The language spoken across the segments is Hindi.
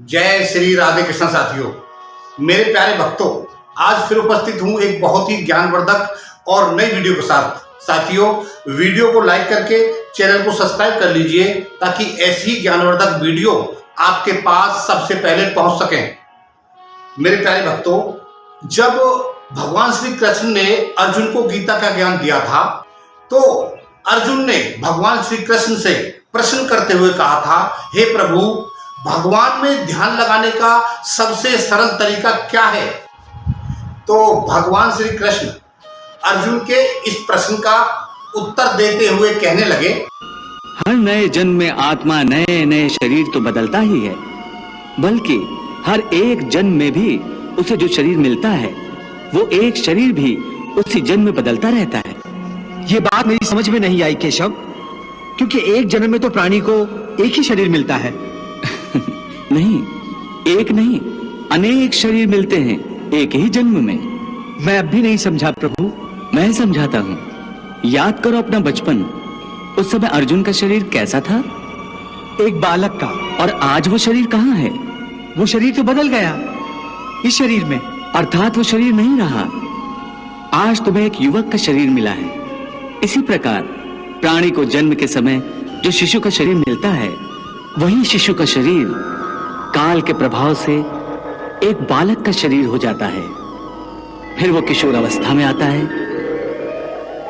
जय श्री राधे कृष्ण साथियों, मेरे प्यारे भक्तों, आज फिर उपस्थित हूं एक बहुत ही ज्ञानवर्धक और नई वीडियो के साथ। साथियों, वीडियो को लाइक करके चैनल को सब्सक्राइब कर लीजिए ताकि ऐसी ही ज्ञानवर्धक वीडियो आपके पास सबसे पहले पहुंच सकें। मेरे प्यारे भक्तों, जब भगवान श्री कृष्ण ने अर्जुन को गीता का ज्ञान दिया था तो अर्जुन ने भगवान श्री कृष्ण से प्रश्न करते हुए कहा था, हे प्रभु, भगवान में ध्यान लगाने का सबसे सरल तरीका क्या है? तो भगवान श्री कृष्ण अर्जुन के इस प्रश्न का उत्तर देते हुए कहने लगे, हर नए जन्म में आत्मा नए नए शरीर तो बदलता ही है, बल्कि हर एक जन्म में भी उसे जो शरीर मिलता है वो एक शरीर भी उसी जन्म में बदलता रहता है। ये बात मेरी समझ में नहीं आई केशव, क्योंकि एक जन्म में तो प्राणी को एक ही शरीर मिलता है। नहीं, एक नहीं, अनेक शरीर मिलते हैं एक ही जन्म में। मैं अब भी नहीं समझा प्रभु। मैं समझाता हूँ। याद करो अपना बचपन। उस समय अर्जुन का शरीर कैसा था? एक बालक का। और आज वो शरीर कहाँ है? वो शरीर तो बदल गया इस शरीर में। अर्थात वो शरीर नहीं रहा। आज तुम्हें एक युवक का शरीर मिला है। इसी प्रकार प्राणी को जन्म के समय जो शिशु का शरीर मिलता है, वही शिशु का शरीर काल के प्रभाव से एक बालक का शरीर हो जाता है। फिर वो किशोर अवस्था में आता है,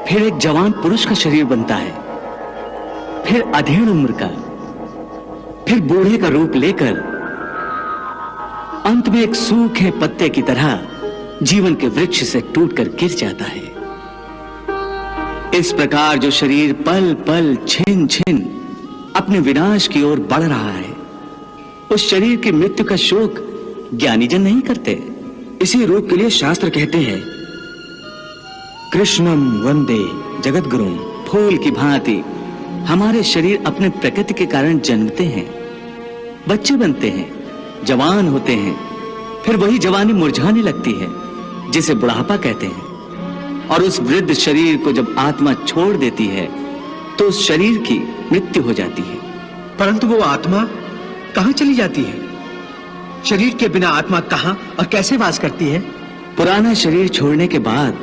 फिर एक जवान पुरुष का शरीर बनता है, फिर अधेड़ उम्र का, फिर बूढ़े का रूप लेकर अंत में एक सूखे पत्ते की तरह जीवन के वृक्ष से टूटकर गिर जाता है। इस प्रकार जो शरीर पल पल छिन छिन अपने विनाश की ओर बढ़ रहा है, उस शरीर की मृत्यु का शोक ज्ञानीजन नहीं करते। इसी रूप के लिए शास्त्र कहते हैं, कृष्णम वंदे जगद्गुरुम। फूल की भांति हमारे शरीर अपने प्रकृति के कारण जन्मते हैं, बच्चे बनते हैं, जवान होते हैं, फिर वही जवानी मुरझाने लगती है जिसे बुढ़ापा कहते हैं। और उस वृद्ध शरीर को जब आत्मा छोड़ देती है तो उस शरीर की मृत्यु हो जाती है। परंतु वो आत्मा कहां चली जाती है? शरीर के बिना आत्मा कहां और कैसे वास करती है? पुराना शरीर छोड़ने के बाद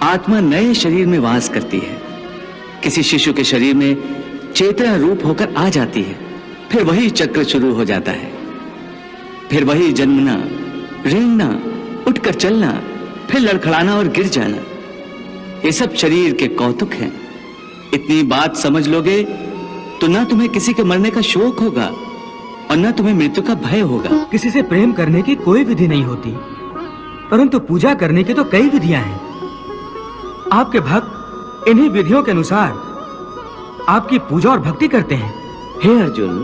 आत्मा नए शरीर में वास करती है। किसी शिशु के शरीर में चेतना रूप होकर आ जाती है। फिर वही चक्र शुरू हो जाता है। फिर वही जन्मना, रेंगना, उठकर चलना, फिर लड़खड़ाना और गिर जाना। ये सब शरीर के कौतुक हैं। इतनी बात समझ लोगे तो ना तुम्हें किसी के मरने का शोक होगा और ना तुम्हें मृत्यु का भय होगा। किसी से प्रेम करने की कोई विधि नहीं होती, परंतु पूजा करने की तो कई विधियां हैं। आपके भक्त इन्हीं विधियों के अनुसार आपकी पूजा और भक्ति करते हैं। हे अर्जुन,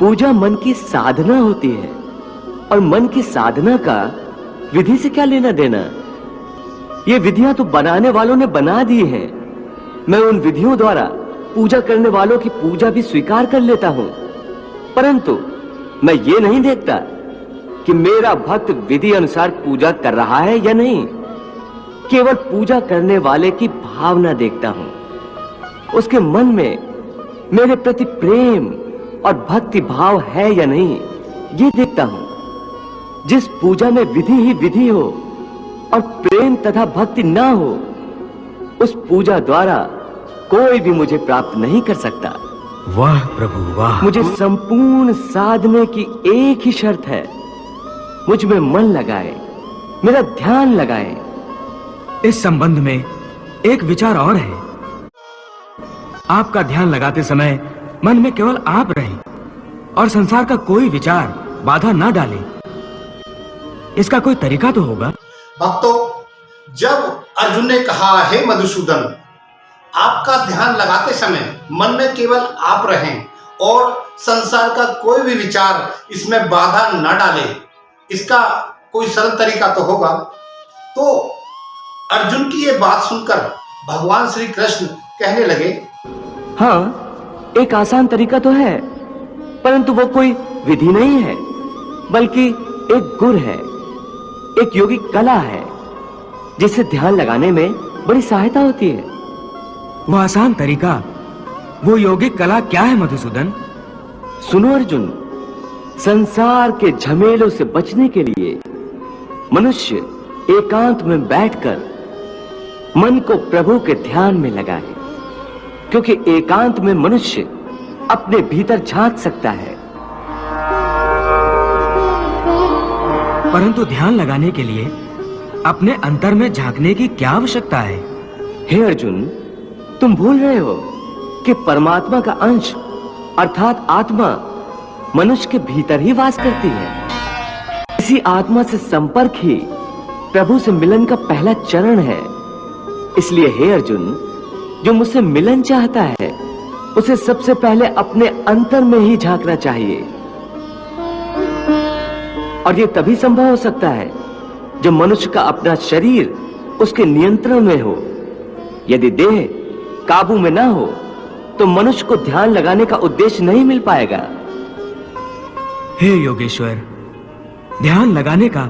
पूजा मन की साधना होती है और मन की साधना का विधि से क्या लेना देना? ये विधियां तो बनाने वालों ने बना दी हैं। मैं उन विधियों द्वारा पूजा करने वालों की पूजा भी स्वीकार कर लेता हूं, परंतु मैं ये नहीं देखता कि मेरा भक्त विधि अनुसार पूजा कर रहा है या नहीं। केवल पूजा करने वाले की भावना देखता हूं, उसके मन में मेरे प्रति प्रेम और भक्ति भाव है या नहीं, ये देखता हूं। जिस पूजा में विधि ही विधि हो और प्रेम तथा भक्ति ना हो, उस पूजा द्वारा कोई भी मुझे प्राप्त नहीं कर सकता। वाह प्रभु वाह। मुझे संपूर्ण साधने की एक ही शर्त है, मुझ में मन लगाए, मेरा ध्यान लगाए। इस संबंध में एक विचार और है। आपका ध्यान लगाते समय मन में केवल आप रहें और संसार का कोई विचार बाधा ना डाले। इसका कोई तरीका तो होगा। भक्तों, जब अर्जुन ने कहा, हे मधुसूदन, आपका ध्यान लगाते समय मन में केवल आप रहें और संसार का कोई भी विचार इसमें बाधा न डाले, इसका कोई सरल तरीका तो होगा। तो अर्जुन की ये बात सुनकर भगवान श्री कृष्ण कहने लगे, हाँ, एक आसान तरीका तो है, परंतु वो कोई विधि नहीं है, बल्कि एक गुर है, एक योगिक कला है, जिससे ध्यान लगाने में बड़ी सहायता होती है। वो आसान तरीका, वो योगिक कला क्या है मधुसूदन? सुनो अर्जुन, संसार के झमेलों से बचने के लिए मनुष्य एकांत में बैठकर मन को प्रभु के ध्यान में लगाए, क्योंकि एकांत में मनुष्य अपने भीतर झांक सकता है। परंतु ध्यान लगाने के लिए अपने अंतर में झांकने की क्या आवश्यकता है? हे अर्जुन, तुम भूल रहे हो कि परमात्मा का अंश अर्थात आत्मा मनुष्य के भीतर ही वास करती है। इसी आत्मा से संपर्क ही प्रभु से मिलन का पहला चरण है। इसलिए हे अर्जुन, जो मुझसे मिलन चाहता है उसे सबसे पहले अपने अंतर में ही झांकना चाहिए। और यह तभी संभव हो सकता है जब मनुष्य का अपना शरीर उसके नियंत्रण में हो। यदि देह काबू में ना हो तो मनुष्य को ध्यान लगाने का उद्देश्य नहीं मिल पाएगा। हे योगेश्वर, ध्यान लगाने का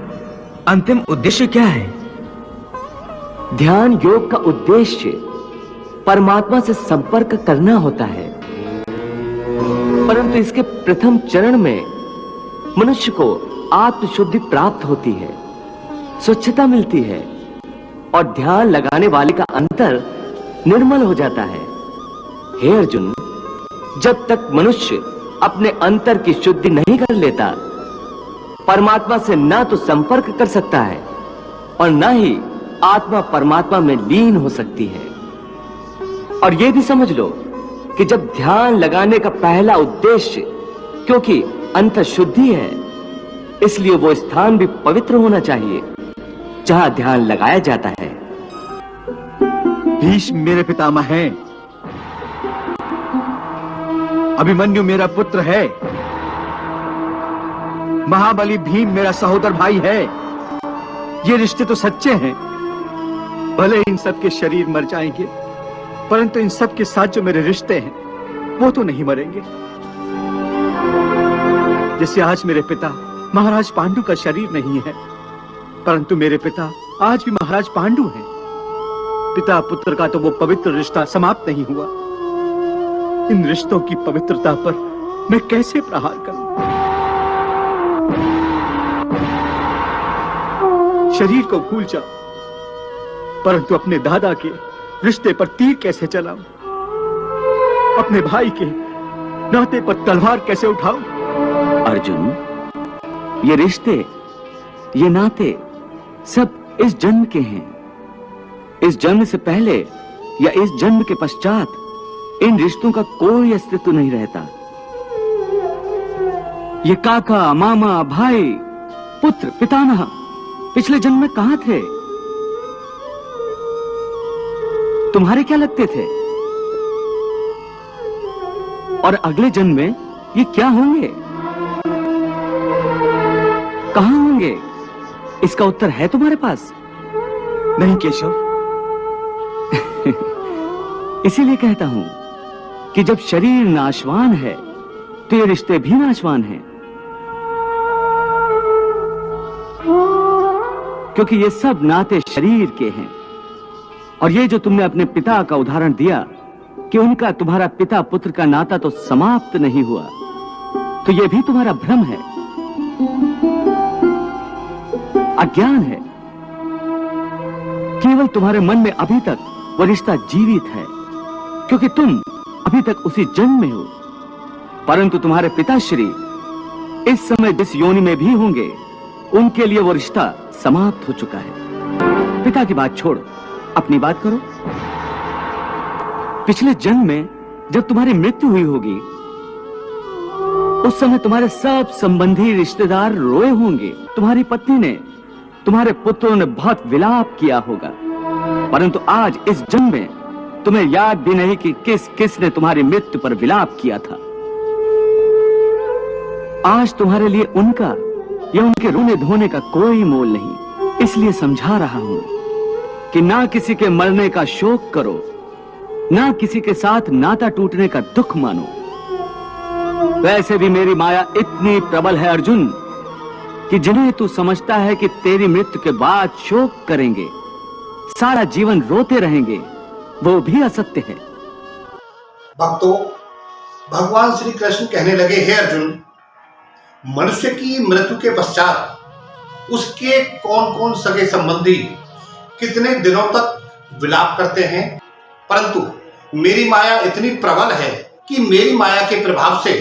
अंतिम उद्देश्य क्या है? ध्यान योग का उद्देश्य परमात्मा से संपर्क करना होता है, परंतु इसके प्रथम चरण में मनुष्य को आत्मशुद्धि प्राप्त होती है, स्वच्छता मिलती है और ध्यान लगाने वाले का अंतर निर्मल हो जाता है। हे अर्जुन, जब तक मनुष्य अपने अंतर की शुद्धि नहीं कर लेता, परमात्मा से ना तो संपर्क कर सकता है और ना ही आत्मा परमात्मा में लीन हो सकती है। और यह भी समझ लो कि जब ध्यान लगाने का पहला उद्देश्य, क्योंकि अंतर शुद्धि है, इसलिए वो स्थान भी पवित्र होना चाहिए जहां ध्यान लगाया जाता है। भीष्म मेरे पितामह हैं, अभिमन्यु मेरा पुत्र है, महाबली भीम मेरा सहोदर भाई है। ये रिश्ते तो सच्चे हैं। भले इन सब के शरीर मर जाएंगे, परंतु इन सब के साथ जो मेरे रिश्ते हैं वो तो नहीं मरेंगे। जैसे आज मेरे पिता महाराज पांडु का शरीर नहीं है, परंतु मेरे पिता आज भी महाराज पांडु हैं। पिता पुत्र का तो वो पवित्र रिश्ता समाप्त नहीं हुआ। इन रिश्तों की पवित्रता पर मैं कैसे प्रहार करूं? शरीर को भूल जाऊं, परंतु अपने दादा के रिश्ते पर तीर कैसे चलाऊं? अपने भाई के नाते पर तलवार कैसे उठाऊं? अर्जुन, ये रिश्ते, ये नाते सब इस जन्म के हैं। इस जन्म से पहले या इस जन्म के पश्चात इन रिश्तों का कोई अस्तित्व नहीं रहता। ये काका, मामा, भाई, पुत्र, पितामह पिछले जन्म में कहां थे? तुम्हारे क्या लगते थे? और अगले जन्म में ये क्या होंगे, कहां होंगे? इसका उत्तर है तुम्हारे पास? नहीं केशव। इसीलिए कहता हूं कि जब शरीर नाशवान है तो ये रिश्ते भी नाशवान हैं, क्योंकि ये सब नाते शरीर के हैं। और ये जो तुमने अपने पिता का उदाहरण दिया कि उनका तुम्हारा पिता पुत्र का नाता तो समाप्त नहीं हुआ, तो ये भी तुम्हारा भ्रम है, अज्ञान है। केवल तुम्हारे मन में अभी तक वो रिश्ता जीवित है, क्योंकि तुम अभी तक उसी जन्म में हो। परंतु तुम्हारे पिताश्री इस समय जिस योनि में भी होंगे, उनके लिए वो रिश्ता समाप्त हो चुका है। पिता की बात छोड़, अपनी बात करो। पिछले जन्म में जब तुम्हारी मृत्यु हुई होगी, उस समय तुम्हारे सब संबंधी रिश्तेदार रोए होंगे। तुम्हारी पत्नी ने, तुम्हारे पुत्रों ने बहुत विलाप किया होगा। परंतु आज इस जन्म में तुम्हें याद भी नहीं कि किस किस ने तुम्हारी मृत्यु पर विलाप किया था। आज तुम्हारे लिए उनका या उनके रोने धोने का कोई मोल नहीं। इसलिए समझा रहा हूं कि ना किसी के मरने का शोक करो, ना किसी के साथ नाता टूटने का दुख मानो। वैसे भी मेरी माया इतनी प्रबल है अर्जुन, कि जिन्हें तू समझता है कि तेरी मृत्यु के बाद शोक करेंगे, सारा जीवन रोते रहेंगे, वो भी असत्य है। भक्तों, भगवान श्री कृष्ण कहने लगे, हे अर्जुन, मनुष्य की मृत्यु के पश्चात उसके कौन कौन सगे संबंधी कितने दिनों तक विलाप करते हैं, परंतु मेरी माया इतनी प्रबल है कि मेरी माया के प्रभाव से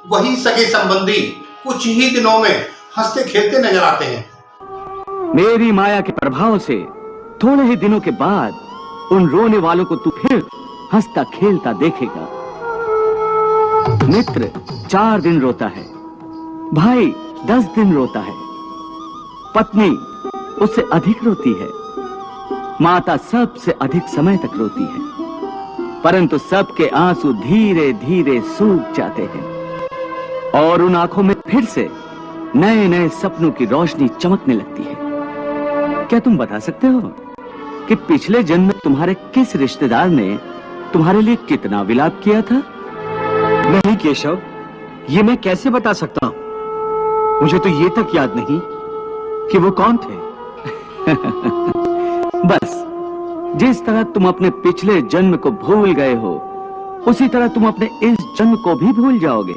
वही सगे संबंधी कुछ ही दिनों में हंसते खेलते नजर आते हैं। मेरी माया के प्रभाव से थोड़े ही दिनों के बाद उन रोने वालों को तू फिर हंसता खेलता देखेगा। मित्र 4 दिन रोता है, भाई 10 दिन रोता है, पत्नी उससे अधिक रोती है, माता सबसे अधिक समय तक रोती है, परंतु सबके आंसू धीरे धीरे सूख जाते हैं और उन आंखों में फिर से नए नए सपनों की रोशनी चमकने लगती है। क्या तुम बता सकते हो कि पिछले जन्म में तुम्हारे किस रिश्तेदार ने तुम्हारे लिए कितना विलाप किया था? नहीं केशव, ये मैं कैसे बता सकता हूं? मुझे तो ये तक याद नहीं कि वो कौन थे। बस जिस तरह तुम अपने पिछले जन्म को भूल गए हो, उसी तरह तुम अपने इस जन्म को भी भूल जाओगे।